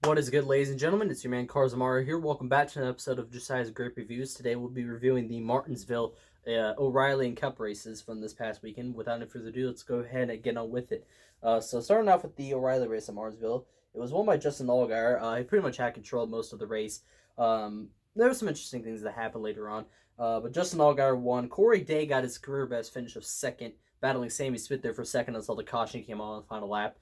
What is good, ladies and gentlemen? It's your man Carzamara here. Welcome back to an episode of Josiah's Grape Reviews. Today we'll be reviewing the Martinsville O'Reilly and Cup races from this past weekend. Without any further ado, let's go ahead and get on with it. So starting off with the O'Reilly race at Martinsville, it was won by Justin Allgaier. He pretty much had control of most of the race. There were some interesting things that happened later on, but Justin Allgaier won. Corey Day got his career best finish of second, battling Sammy Smith there for second until the caution came on the final lap.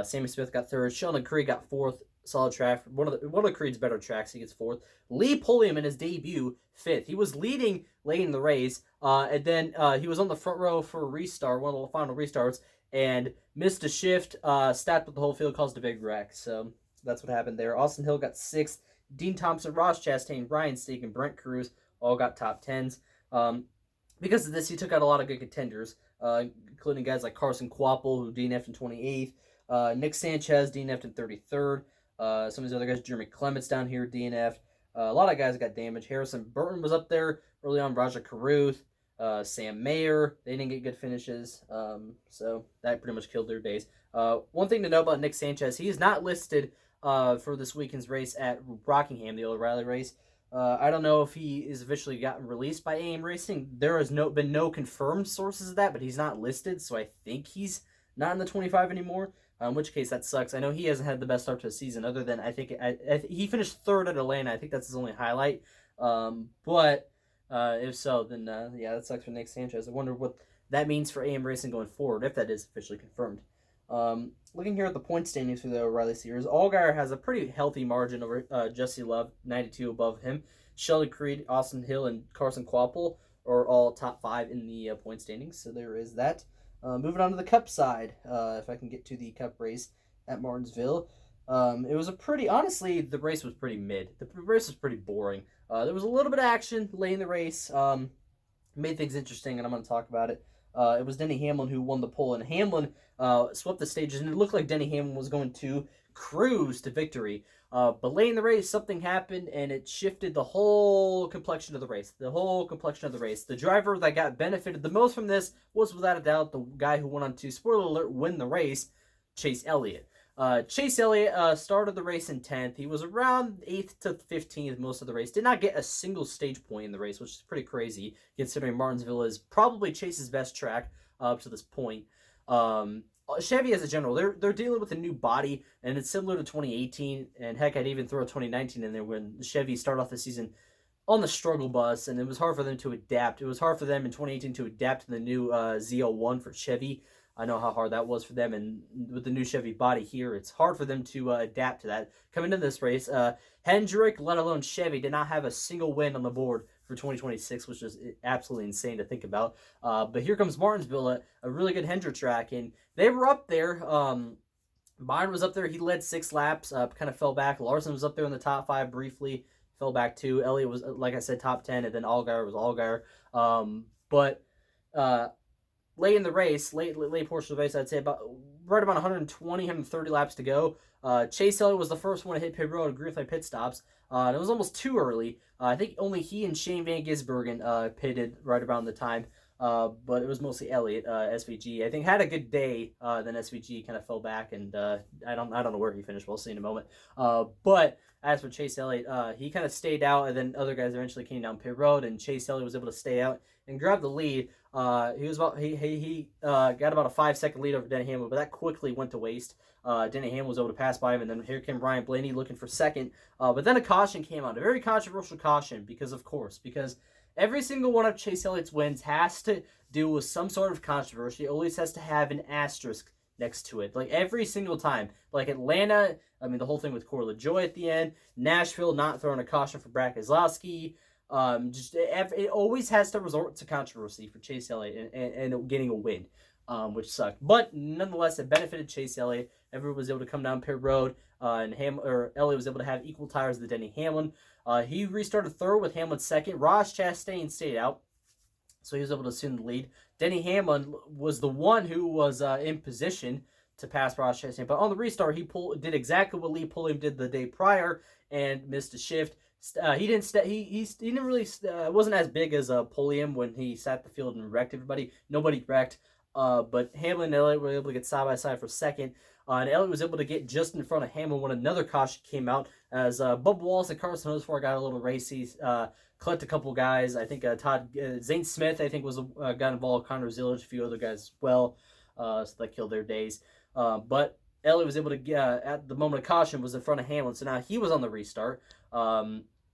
Sammy Smith got third. Sheldon Creed got fourth. Solid track. One of Creed's better tracks. He gets fourth. Lee Pulliam in his debut, fifth. He was leading late in the race, and then he was on the front row for a restart, one of the final restarts, and missed a shift, stacked with the whole field, caused a big wreck. So that's what happened there. Austin Hill got sixth. Dean Thompson, Ross Chastain, Ryan Steak, and Brent Cruz all got top tens. Because of this, he took out a lot of good contenders, including guys like Carson Kvapil, who DNF'd in 28th. Nick Sanchez DNF'd in 33rd. Some of these other guys, Jeremy Clements down here, DNF'd. A lot of guys got damaged. Harrison Burton was up there early on. Raja Caruth, Sam Mayer. They didn't get good finishes, so that pretty much killed their days. One thing to know about Nick Sanchez, he is not listed for this weekend's race at Rockingham, the O'Reilly race. I don't know if he is officially gotten released by AIM Racing. There has been no confirmed sources of that, but he's not listed, so I think he's not in the 25 anymore. In which case, that sucks. I know he hasn't had the best start to the season, other than he finished third at Atlanta. I think that's his only highlight. But if so, then yeah, that sucks for Nick Sanchez. I wonder what that means for AM Racing going forward, if that is officially confirmed. Looking here at the point standings for the O'Reilly Series, Allgaier has a pretty healthy margin over Jesse Love, 92 above him. Sheldon Creed, Austin Hill, and Carson Kvapil are all top 5 in the point standings, so there is that. Moving on to the Cup side, if I can get to the Cup race at Martinsville. It was honestly, the race was pretty mid. The race was pretty boring. There was a little bit of action late in the race. Made things interesting, and I'm going to talk about it. It was Denny Hamlin who won the pole, and Hamlin swept the stages, and it looked like Denny Hamlin was going to cruise to victory. But late in the race, something happened, and it shifted the whole complexion of the race. The driver that got benefited the most from this was, without a doubt, the guy who went on to, spoiler alert, win the race, Chase Elliott. Chase Elliott started the race in 10th. He was around 8th to 15th most of the race. Did not get a single stage point in the race, which is pretty crazy, considering Martinsville is probably Chase's best track up to this point. Chevy as a general, they're dealing with a new body, and it's similar to 2018, and heck, I'd even throw 2019 in there when Chevy started off the season on the struggle bus, and it was hard for them to adapt. It was hard for them in 2018 to adapt to the new Z01 for Chevy. I know how hard that was for them, and with the new Chevy body here, it's hard for them to adapt to that. Coming into this race, Hendrick, let alone Chevy, did not have a single win on the board for 2026, which is absolutely insane to think about. But here comes Martinsville, a really good Hendrick track, and they were up there. Byron was up there. He led 6 laps, kind of fell back. Larson was up there in the top 5 briefly, fell back too. Elliott was, like I said, top 10, and then Allgaier was Allgaier. But late in the race, late portion of the race, I'd say right about 120, 130 laps to go. Chase Elliott was the first one to hit pit road and agree with my pit stops. And it was almost too early. I think only he and Shane Van Gisbergen pitted right around the time. But it was mostly Elliott, SVG. I think had a good day. Then SVG kind of fell back, and I don't know where he finished. We'll see in a moment. But as for Chase Elliott, he kind of stayed out, and then other guys eventually came down pit road, and Chase Elliott was able to stay out and grab the lead. He got about a 5-second lead over Denny Hamlin, but that quickly went to waste. Denny Hamlin was able to pass by him, and then here came Ryan Blaney looking for second. But then a caution came out, a very controversial caution, because every single one of Chase Elliott's wins has to do with some sort of controversy. It always has to have an asterisk next to it. Like every single time. Like Atlanta, the whole thing with Corey LaJoy at the end. Nashville not throwing a caution for Brad Keselowski. It always has to resort to controversy for Chase Elliott and getting a win, which sucked. But nonetheless, it benefited Chase Elliott. Everyone was able to come down pit road, and Elliott was able to have equal tires with Denny Hamlin. He restarted third with Hamlin second. Ross Chastain stayed out, so he was able to assume the lead. Denny Hamlin was the one who was in position to pass Ross Chastain, but on the restart, he did exactly what Lee Pulliam did the day prior and missed a shift. He didn't really wasn't as big as Pulliam when he sat the field and wrecked everybody. Nobody wrecked. But Hamlin and Elliott were able to get side by side for second. And Elliott was able to get just in front of Hamlin when another caution came out, as Bubba Wallace and Carson Hoceforth got a little racy. Collect a couple guys. I think Zane Smith, I think, was got involved. Connor Zillage, a few other guys as well. So that killed their days. But Elliott was able to get, at the moment of caution, was in front of Hamlin. So now he was on the restart.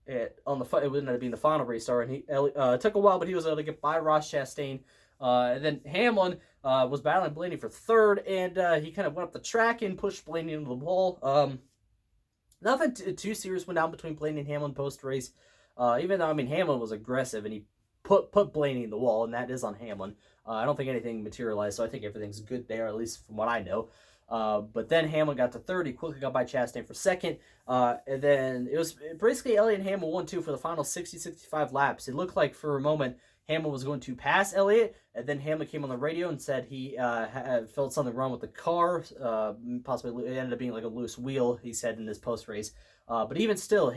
It ended up being the final restart, and it took a while, but he was able to get by Ross Chastain. And then Hamlin was battling Blaney for third, and he kind of went up the track and pushed Blaney into the wall. Nothing too serious went down between Blaney and Hamlin post-race, even though, I mean, Hamlin was aggressive, and he put Blaney in the wall, and that is on Hamlin. I don't think anything materialized, so I think everything's good there, at least from what I know. But then Hamlin got to third. He quickly got by Chastain for second. And then it was basically Elliott and Hamlin 1-2 for the final 60-65 laps. It looked like for a moment Hamlin was going to pass Elliott, and then Hamlin came on the radio and said he felt something wrong with the car. Possibly it ended up being like a loose wheel, he said in this post-race. But even still,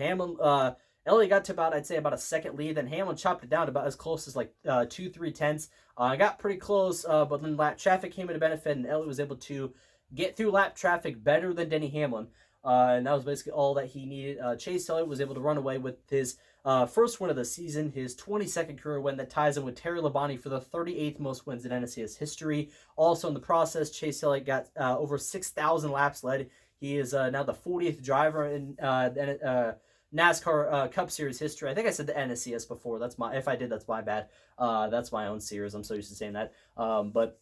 Elliott got to about a second lead. Then Hamlin chopped it down to about as close as like 2-3 tenths. Got pretty close, but then lap traffic came into benefit, and Elliott was able to get through lap traffic better than Denny Hamlin. And that was basically all that he needed. Chase Elliott was able to run away with his first win of the season, his 22nd career win that ties him with Terry Labonte for the 38th most wins in NSCS history. Also in the process, Chase Elliott got over 6,000 laps led. He is now the 40th driver in NASCAR Cup Series history. I think I said the NSCS before. If I did, that's my bad. That's my own series. I'm so used to saying that. But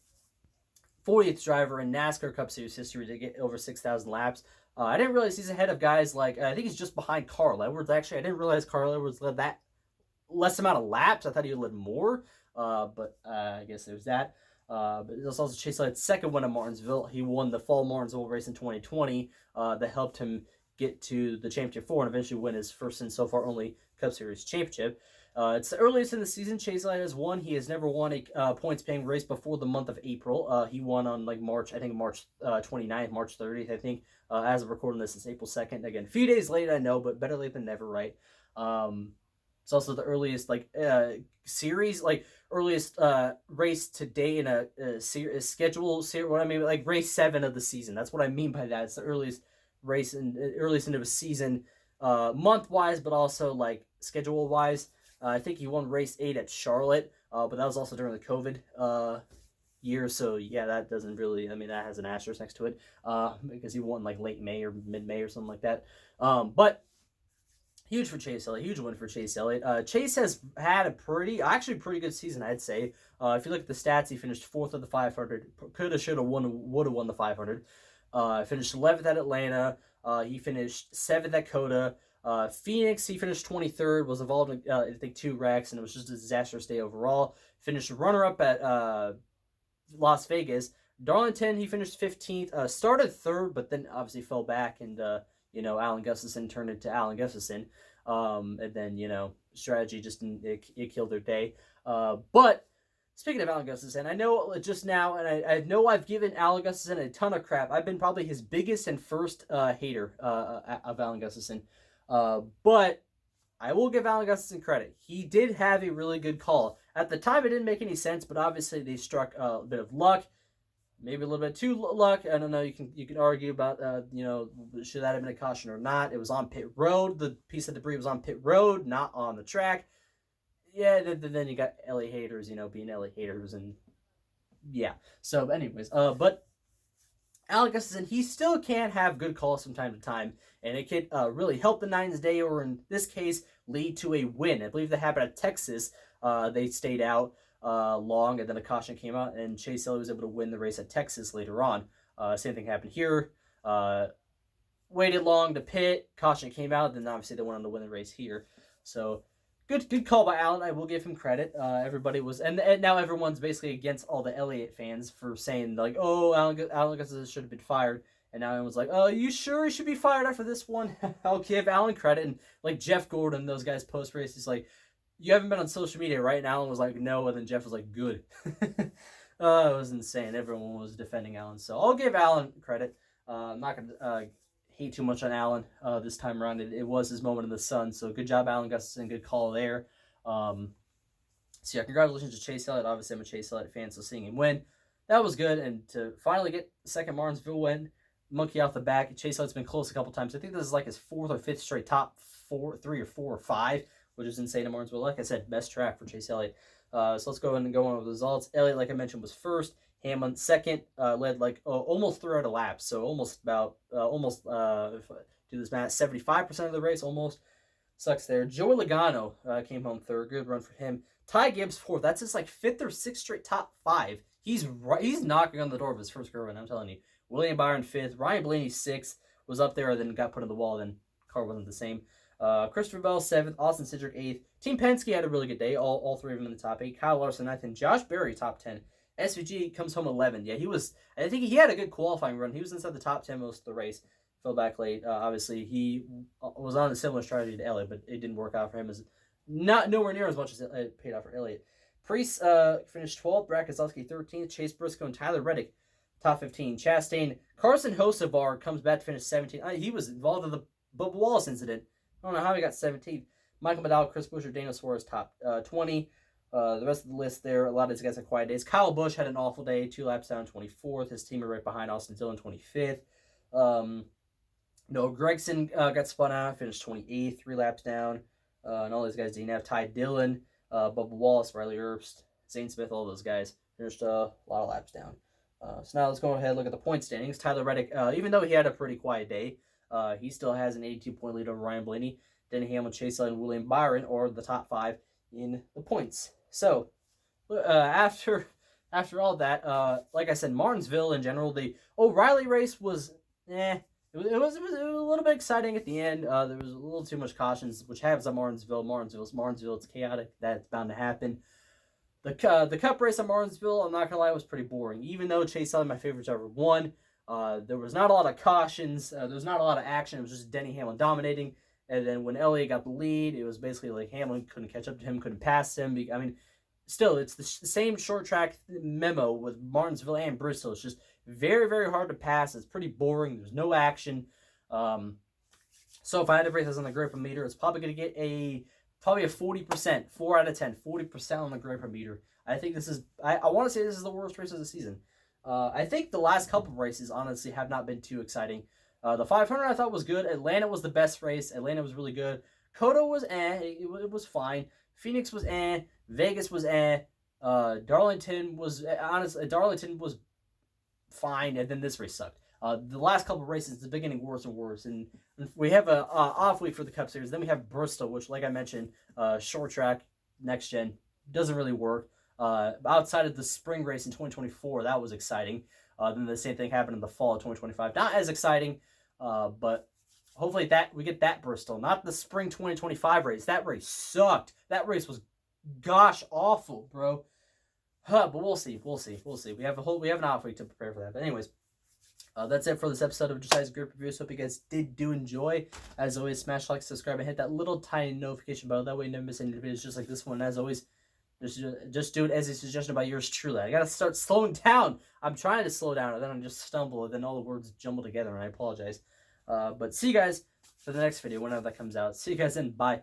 40th driver in NASCAR Cup Series history to get over 6,000 laps. I didn't realize he's ahead of guys like, I think he's just behind Carl Edwards, actually. I didn't realize Carl Edwards led that less amount of laps. I thought he led more, but I guess there's that. But it was also Chase Elliott's second win at Martinsville. He won the Fall Martinsville race in 2020 that helped him get to the Championship 4 and eventually win his first and so far only Cup Series championship. It's the earliest in the season Chase Elliott has won. He has never won a points-paying race before the month of April. He won on like March 29th, March 30th, I think. As of recording this, it's April 2nd. Again, a few days late, I know, but better late than never, right? It's also the earliest earliest race to date in a schedule. What I mean, like race 7 of the season. That's what I mean by that. It's the earliest race and earliest into a season, month-wise, but also like schedule-wise. I think he won race 8 at Charlotte, but that was also during the COVID year, so yeah, that doesn't really, I mean, that has an asterisk next to it, because he won like late May or mid-May or something like that. But huge for Chase Elliott, huge win for Chase Elliott. Chase has had a pretty good season, I'd say. If you look at the stats, he finished 4th of the 500, coulda, shoulda, would have won the 500. Finished 11th at Atlanta. He finished 7th at Coda. Phoenix, he finished 23rd, was involved in, I think, 2 wrecks, and it was just a disastrous day overall. Finished runner-up at Las Vegas. Darlington, he finished 15th. Started 3rd, but then obviously fell back, and, Alan Gustafson turned into Alan Gustafson. And then, strategy just didn't, it killed their day. But speaking of Alan Gustafson, I know just now, and I know I've given Alan Gustafson a ton of crap. I've been probably his biggest and first hater of Alan Gustafson. But I will give Alan Gustafson credit. He did have a really good call. At the time, it didn't make any sense, but obviously they struck a bit of luck, maybe a little bit too luck. I don't know. You can argue about should that have been a caution or not. It was on pit road. The piece of debris was on pit road, not on the track. Yeah, then you got LA haters, being LA haters, and yeah. So, anyways, but Alan Gustafson, he still can have good calls from time to time, and it could really help the Nines' day, or in this case, lead to a win. I believe that happened at Texas. They stayed out long, and then a caution came out, and Chase Elliott was able to win the race at Texas later on. Same thing happened here. Waited long to pit, caution came out, then obviously they went on to win the race here. So good call by Alan. I will give him credit. Everybody was, and now everyone's basically against all the Elliott fans for saying like, oh, Alan Gustafson should have been fired. And now everyone's like, oh, you sure he should be fired after this one? I'll give Alan credit. And like Jeff Gordon, those guys post race, he's like, you haven't been on social media, right? And Alan was like, no. And then Jeff was like, good. It was insane. Everyone was defending Alan. So I'll give Alan credit. I'm not going to hate too much on Alan this time around. It was his moment in the sun. So good job, Alan Gustafson. Good call there. So yeah, congratulations to Chase Elliott. Obviously, I'm a Chase Elliott fan, so seeing him win, that was good. And to finally get the second Martinsville win, monkey off the back. Chase Elliott's been close a couple times. I think this is like his 4th or 5th straight top 3 or 4 or 5, which is insane in Martinsville. Like I said, best track for Chase Elliott. So let's go ahead and go on with the results. Elliott, like I mentioned, was first. Hamlin second, led like almost 3 out of laps, so almost about if I do this math, 75% of the race almost. Sucks there. Joey Logano came home third. Good run for him. Ty Gibbs fourth. That's his like 5th or 6th straight top 5. He's knocking on the door of his first career win, I'm telling you. William Byron 5th. Ryan Blaney 6th. Was up there, then got put in the wall. Then car wasn't the same. Christopher Bell 7th. Austin Cindric 8th. Team Penske had a really good day. All 3 of them in the top 8. Kyle Larson 9th. And Josh Berry top 10. SVG comes home 11th. Yeah, I think he had a good qualifying run. He was inside the top 10 most of the race. Fell back late. Obviously, he was on a similar strategy to Elliott, but it didn't work out for him. As not nowhere near as much as it paid off for Elliott. Priest finished 12th. Brad Keselowski 13th. Chase Briscoe and Tyler Reddick top 15. Chastain. Carson Hocevar comes back to finish 17th. He was involved in the Bubba Wallace incident. I don't know how he got 17th. Michael Medal, Chris Buescher, Daniel Suarez top 20. The rest of the list there, a lot of these guys had quiet days. Kyle Busch had an awful day, 2 laps down, 24th. His teammate right behind Austin Dillon, 25th. Noah Gragson got spun out, finished 28th, 3 laps down. And all these guys didn't have Ty Dillon, Bubba Wallace, Riley Herbst, Zane Smith, all those guys finished a lot of laps down. So now let's go ahead and look at the point standings. Tyler Reddick, even though he had a pretty quiet day, he still has an 82-point lead over Ryan Blaney, Denny Hamlin, Chase Elliott, and William Byron, or the top 5 in the points. So after all that, like I said, Martinsville in general, the O'Reilly race was It was a little bit exciting at the end. There was a little too much cautions, which happens at Martinsville. Martinsville. It's chaotic. That's bound to happen. The Cup race at Martinsville, I'm not gonna lie, was pretty boring. Even though Chase Elliott, my favorite driver, won, there was not a lot of cautions. There was not a lot of action. It was just Denny Hamlin dominating. And then when Elliott got the lead, it was basically like Hamlin couldn't catch up to him, couldn't pass him. I mean, still, it's the same short track memo with Martinsville and Bristol. It's just very, very hard to pass. It's pretty boring. There's no action. So if I had to rate this on the Grape meter, it's probably going to get a 40%, 4 out of 10, 40% on the Grape meter. I think this is, I want to say this is the worst race of the season. I think the last couple of races, honestly, have not been too exciting. The 500 I thought was good. Atlanta was the best race. Atlanta was really good. Coda was it was fine. Phoenix was Vegas was Darlington was Darlington was fine, and then this race sucked. The last couple of races, the beginning worse and worse, and we have a off week for the Cup Series. Then we have Bristol, which, like I mentioned, short track, next gen, doesn't really work. Outside of the spring race in 2024, that was exciting. Then the same thing happened in the fall of 2025. Not as exciting, but hopefully that we get that Bristol, not the spring 2025 race. That race sucked. That race was gosh awful, bro. But we'll see. We have an off week to prepare for that. But anyways, that's it for this episode of Josiah's Grape Reviews. Hope you guys do enjoy. As always, smash like, subscribe, and hit that little tiny notification bell. That way you never miss any videos just like this one. As always, just do it as a suggestion by yours truly. I gotta start slowing down. I'm trying to slow down, and then I just stumble, and then all the words jumble together, and I apologize. But see you guys for the next video, whenever that comes out. See you guys then. Bye.